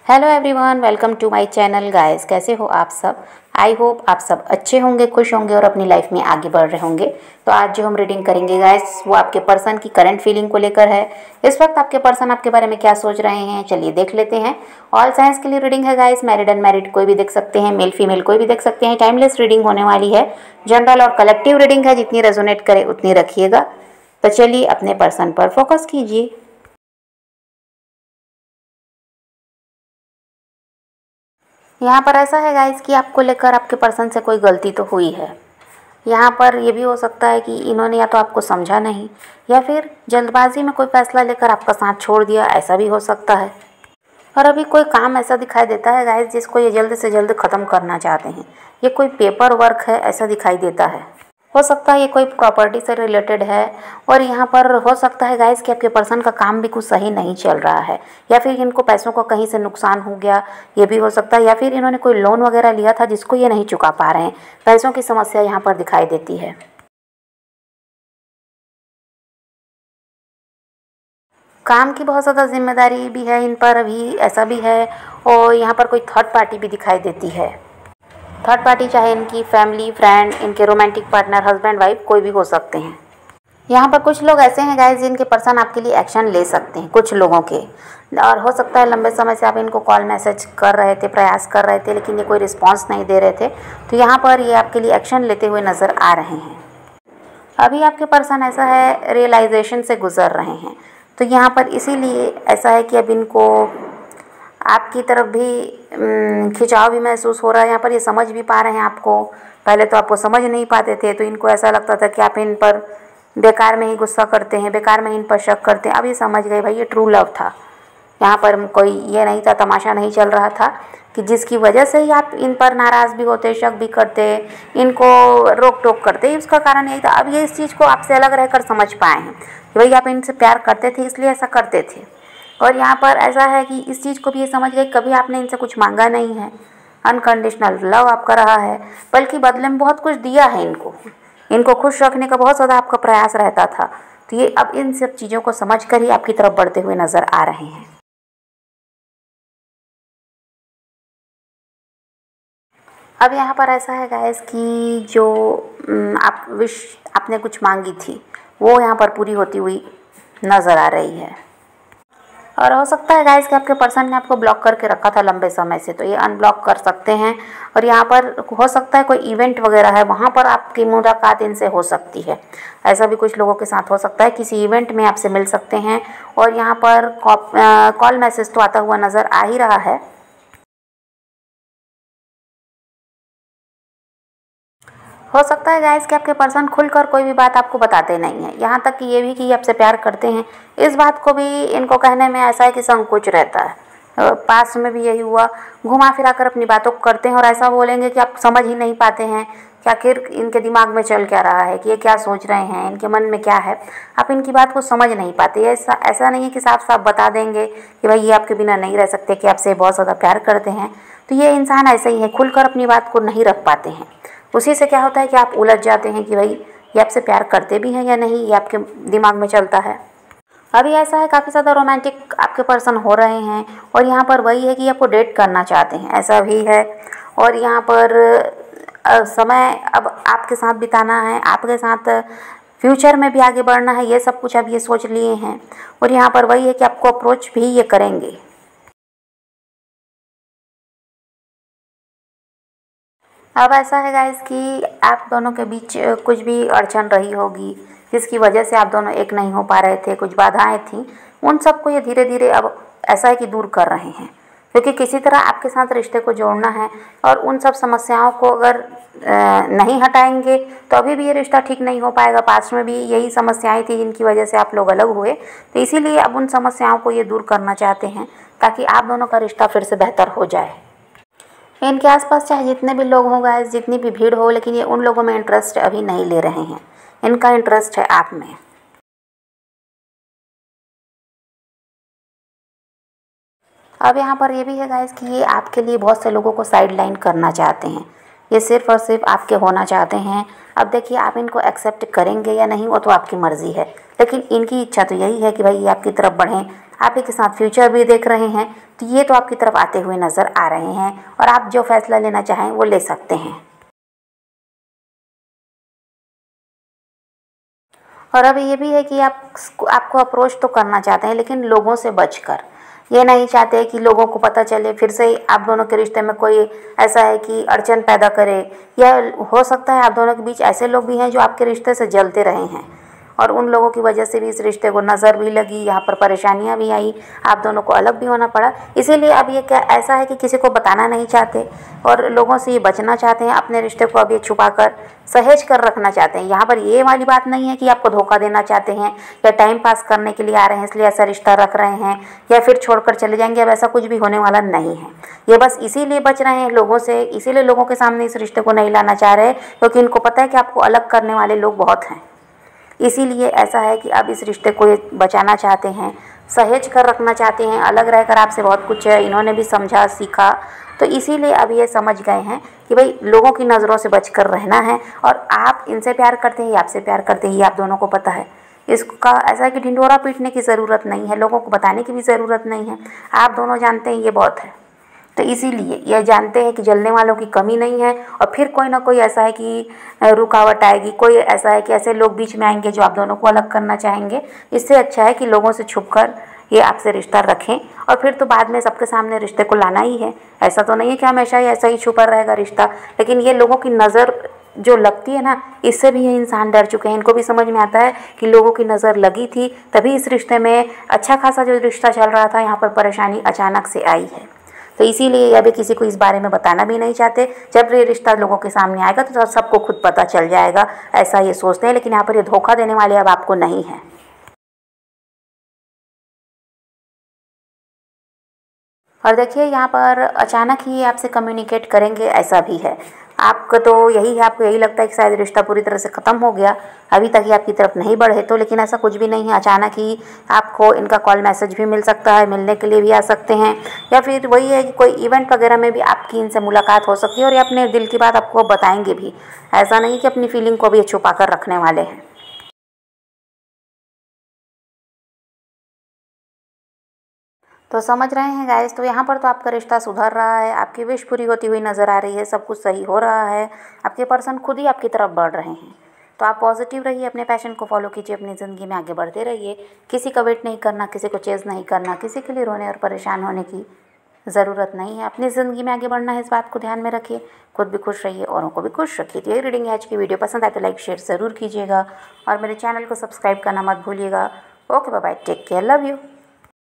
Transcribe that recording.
Hello everyone, welcome to my channel guys. कैसे हो आप सब? आई होप आप सब अच्छे होंगे, खुश होंगे और अपनी लाइफ में आगे बढ़ रहे होंगे। तो आज जो हम रीडिंग करेंगे गाइस, वो आपके पर्सन की करंट फीलिंग को लेकर है। इस वक्त आपके पर्सन आपके बारे में क्या सोच रहे हैं, चलिए देख लेते हैं। ऑल साइंस के लिए रीडिंग है गाइस, मैरिड अनमैरिड कोई भी देख सकते हैं, मेल फीमेल कोई भी देख सकते हैं। टाइमलेस रीडिंग होने वाली है, जनरल और कलेक्टिव रीडिंग है, जितनी रेजोनेट करे उतनी रखिएगा। तो चलिए अपने पर्सन पर फोकस कीजिए। यहाँ पर ऐसा है गाइस कि आपको लेकर आपके पर्सन से कोई गलती तो हुई है। यहाँ पर ये भी हो सकता है कि इन्होंने या तो आपको समझा नहीं या फिर जल्दबाजी में कोई फैसला लेकर आपका साथ छोड़ दिया, ऐसा भी हो सकता है। और अभी कोई काम ऐसा दिखाई देता है गाइस जिसको ये जल्द से जल्द ख़त्म करना चाहते हैं। ये कोई पेपर वर्क है ऐसा दिखाई देता है। हो सकता है ये कोई प्रॉपर्टी से रिलेटेड है। और यहाँ पर हो सकता है गाइस कि आपके पर्सन का काम भी कुछ सही नहीं चल रहा है, या फिर इनको पैसों का कहीं से नुकसान हो गया, ये भी हो सकता है। या फिर इन्होंने कोई लोन वगैरह लिया था जिसको ये नहीं चुका पा रहे हैं। पैसों की समस्या यहाँ पर दिखाई देती है। काम की बहुत ज़्यादा जिम्मेदारी भी है इन पर, अभी ऐसा भी है। और यहाँ पर कोई थर्ड पार्टी भी दिखाई देती है। थर्ड पार्टी चाहे इनकी फैमिली, फ्रेंड, इनके रोमांटिक पार्टनर, हस्बैंड, वाइफ कोई भी हो सकते हैं। यहाँ पर कुछ लोग ऐसे हैं गाइस जिनके पर्सन आपके लिए एक्शन ले सकते हैं, कुछ लोगों के। और हो सकता है लंबे समय से आप इनको कॉल मैसेज कर रहे थे, प्रयास कर रहे थे, लेकिन ये कोई रिस्पांस नहीं दे रहे थे। तो यहाँ पर ये आपके लिए एक्शन लेते हुए नज़र आ रहे हैं। अभी आपके पर्सन ऐसा है रियलाइजेशन से गुजर रहे हैं। तो यहाँ पर इसीलिए ऐसा है कि अब इनको आपकी तरफ भी खिंचाव भी महसूस हो रहा है। यहाँ पर ये समझ भी पा रहे हैं आपको। पहले तो आपको समझ नहीं पाते थे, तो इनको ऐसा लगता था कि आप इन पर बेकार में ही गुस्सा करते हैं, बेकार में इन पर शक करते हैं। अब ये समझ गए भाई ये ट्रू लव था। यहाँ पर कोई ये नहीं था, तमाशा नहीं चल रहा था कि जिसकी वजह से ही आप इन पर नाराज़ भी होते, शक भी करते, इनको रोक टोक करते। उसका कारण यही था। अब ये इस चीज़ को आपसे अलग रहकर समझ पाए हैं कि भाई आप इनसे प्यार करते थे इसलिए ऐसा करते थे। और यहाँ पर ऐसा है कि इस चीज़ को भी ये समझ गए, कभी आपने इनसे कुछ मांगा नहीं है, अनकंडीशनल लव आपका रहा है, बल्कि बदले में बहुत कुछ दिया है इनको खुश रखने का बहुत ज़्यादा आपका प्रयास रहता था। तो ये अब इन सब चीज़ों को समझ कर ही आपकी तरफ बढ़ते हुए नज़र आ रहे हैं। अब यहाँ पर ऐसा है गाइस कि जो आप विश आपने कुछ मांगी थी वो यहाँ पर पूरी होती हुई नज़र आ रही है। और हो सकता है गाइस कि आपके पर्सन ने आपको ब्लॉक करके रखा था लंबे समय से, तो ये अनब्लॉक कर सकते हैं। और यहाँ पर हो सकता है कोई इवेंट वगैरह है, वहाँ पर आपकी मुलाकात इनसे हो सकती है। ऐसा भी कुछ लोगों के साथ हो सकता है, किसी इवेंट में आपसे मिल सकते हैं। और यहाँ पर कॉल मैसेज तो आता हुआ नज़र आ ही रहा है। हो सकता है गाइस कि आपके पर्सन खुलकर कोई भी बात आपको बताते नहीं हैं, यहाँ तक कि ये भी कि ये आपसे प्यार करते हैं, इस बात को भी इनको कहने में ऐसा है कि संकोच रहता है। पास में भी यही हुआ, घुमा फिरा कर अपनी बातों को करते हैं और ऐसा बोलेंगे कि आप समझ ही नहीं पाते हैं कि आखिर इनके दिमाग में चल क्या रहा है, कि ये क्या सोच रहे हैं, इनके मन में क्या है। आप इनकी बात को समझ नहीं पाते। ऐसा नहीं है कि साफ साफ बता देंगे कि भाई ये आपके बिना नहीं रह सकते, कि आपसे बहुत ज़्यादा प्यार करते हैं। तो ये इंसान ऐसे ही है, खुलकर अपनी बात को नहीं रख पाते हैं। उसी से क्या होता है कि आप उलझ जाते हैं कि भाई ये आपसे प्यार करते भी हैं या नहीं, ये आपके दिमाग में चलता है। अभी ऐसा है काफ़ी ज़्यादा रोमांटिक आपके पर्सन हो रहे हैं। और यहाँ पर वही है कि आपको डेट करना चाहते हैं, ऐसा भी है। और यहाँ पर समय अब आपके साथ बिताना है, आपके साथ फ्यूचर में भी आगे बढ़ना है, ये सब कुछ अब ये सोच लिए हैं। और यहाँ पर वही है कि आपको अप्रोच भी ये करेंगे। अब ऐसा है गाइस कि आप दोनों के बीच कुछ भी अड़चन रही होगी जिसकी वजह से आप दोनों एक नहीं हो पा रहे थे, कुछ बाधाएं थीं, उन सबको ये धीरे धीरे अब ऐसा है कि दूर कर रहे हैं। क्योंकि किसी तरह आपके साथ रिश्ते को जोड़ना है। और उन सब समस्याओं को अगर नहीं हटाएंगे तो अभी भी ये रिश्ता ठीक नहीं हो पाएगा। पास में भी यही समस्याएं थी जिनकी वजह से आप लोग अलग हुए। तो इसीलिए अब उन समस्याओं को ये दूर करना चाहते हैं ताकि आप दोनों का रिश्ता फिर से बेहतर हो जाए। इनके आसपास चाहे जितने भी लोग हों गाइस, जितनी भी भीड़ हो, लेकिन ये उन लोगों में इंटरेस्ट अभी नहीं ले रहे हैं। इनका इंटरेस्ट है आप में। अब यहाँ पर ये भी है गाइस कि ये आपके लिए बहुत से लोगों को साइड लाइन करना चाहते हैं। ये सिर्फ़ और सिर्फ आपके होना चाहते हैं। अब देखिए आप इनको एक्सेप्ट करेंगे या नहीं वो तो आपकी मर्ज़ी है, लेकिन इनकी इच्छा तो यही है कि भाई ये आपकी तरफ बढ़ें, आप के साथ फ्यूचर भी देख रहे हैं, तो ये तो आपकी तरफ आते हुए नज़र आ रहे हैं और आप जो फैसला लेना चाहें वो ले सकते हैं। और अब ये भी है कि आपको अप्रोच तो करना चाहते हैं, लेकिन लोगों से बचकर। ये नहीं चाहते कि लोगों को पता चले फिर से आप दोनों के रिश्ते में कोई ऐसा है कि अड़चन पैदा करे, या हो सकता है आप दोनों के बीच ऐसे लोग भी हैं जो आपके रिश्ते से जलते रहे हैं और उन लोगों की वजह से भी इस रिश्ते को नज़र भी लगी, यहाँ पर परेशानियाँ भी आई, आप दोनों को अलग भी होना पड़ा। इसीलिए अब ये क्या ऐसा है कि किसी को बताना नहीं चाहते और लोगों से ये बचना चाहते हैं, अपने रिश्ते को अब ये छुपा कर सहेज कर रखना चाहते हैं। यहाँ पर ये वाली बात नहीं है कि आपको धोखा देना चाहते हैं या टाइम पास करने के लिए आ रहे हैं इसलिए ऐसा रिश्ता रख रहे हैं या फिर छोड़कर चले जाएंगे, अब ऐसा कुछ भी होने वाला नहीं है। ये बस इसीलिए बच रहे हैं लोगों से, इसीलिए लोगों के सामने इस रिश्ते को नहीं लाना चाह रहे क्योंकि इनको पता है कि आपको अलग करने वाले लोग बहुत हैं। इसीलिए ऐसा है कि अब इस रिश्ते को ये बचाना चाहते हैं, सहेज कर रखना चाहते हैं। अलग रहकर आपसे बहुत कुछ इन्होंने भी समझा सीखा, तो इसीलिए अब ये समझ गए हैं कि भाई लोगों की नज़रों से बचकर रहना है और आप इनसे प्यार करते हैं या आपसे प्यार करते हैं ये आप दोनों को पता है। इसका ऐसा है कि ढिंढोरा पीटने की ज़रूरत नहीं है, लोगों को बताने की भी ज़रूरत नहीं है, आप दोनों जानते हैं ये बहुत है। तो इसीलिए यह जानते हैं कि जलने वालों की कमी नहीं है और फिर कोई ना कोई ऐसा है कि रुकावट आएगी, कोई ऐसा है कि ऐसे लोग बीच में आएंगे जो आप दोनों को अलग करना चाहेंगे। इससे अच्छा है कि लोगों से छुपकर ये आपसे रिश्ता रखें और फिर तो बाद में सबके सामने रिश्ते को लाना ही है। ऐसा तो नहीं है कि हमेशा ही ऐसा ही छुपा रहेगा रिश्ता, लेकिन ये लोगों की नज़र जो लगती है ना, इससे भी ये इंसान डर चुके हैं। इनको भी समझ में आता है कि लोगों की नज़र लगी थी तभी इस रिश्ते में अच्छा खासा जो रिश्ता चल रहा था यहाँ पर परेशानी अचानक से आई है। तो इसीलिए अभी किसी को इस बारे में बताना भी नहीं चाहते। जब ये रिश्ता लोगों के सामने आएगा तो सबको खुद पता चल जाएगा, ऐसा ये सोचते हैं। लेकिन यहाँ पर ये धोखा देने वाले अब आपको नहीं हैं। और देखिए यहाँ पर अचानक ही आपसे कम्युनिकेट करेंगे ऐसा भी है। आपका तो यही है, आपको यही लगता है कि शायद रिश्ता पूरी तरह से ख़त्म हो गया, अभी तक ये आपकी तरफ नहीं बढ़े तो, लेकिन ऐसा कुछ भी नहीं है। अचानक ही आपको इनका कॉल मैसेज भी मिल सकता है, मिलने के लिए भी आ सकते हैं, या फिर वही है कि कोई इवेंट वगैरह में भी आपकी इनसे मुलाकात हो सकती है और ये अपने दिल की बात आपको बताएंगे भी। ऐसा नहीं कि अपनी फीलिंग को भी ये छुपा कर रखने वाले हैं। तो समझ रहे हैं गाइस, तो यहाँ पर तो आपका रिश्ता सुधर रहा है, आपकी विश पूरी होती हुई नज़र आ रही है, सब कुछ सही हो रहा है, आपके पर्सन खुद ही आपकी तरफ बढ़ रहे हैं। तो आप पॉजिटिव रहिए, अपने पैशन को फॉलो कीजिए, अपनी ज़िंदगी में आगे बढ़ते रहिए। किसी का वेट नहीं करना, किसी को चेज़ नहीं करना, किसी के लिए रोने और परेशान होने की ज़रूरत नहीं है। अपनी ज़िंदगी में आगे बढ़ना है, इस बात को ध्यान में रखिए। खुद भी खुश रहिए, औरों को भी खुश रखिए। तो ये रीडिंग आज की वीडियो पसंद आए तो लाइक शेयर ज़रूर कीजिएगा और मेरे चैनल को सब्सक्राइब करना मत भूलिएगा। Okay bye bye, take care, love you.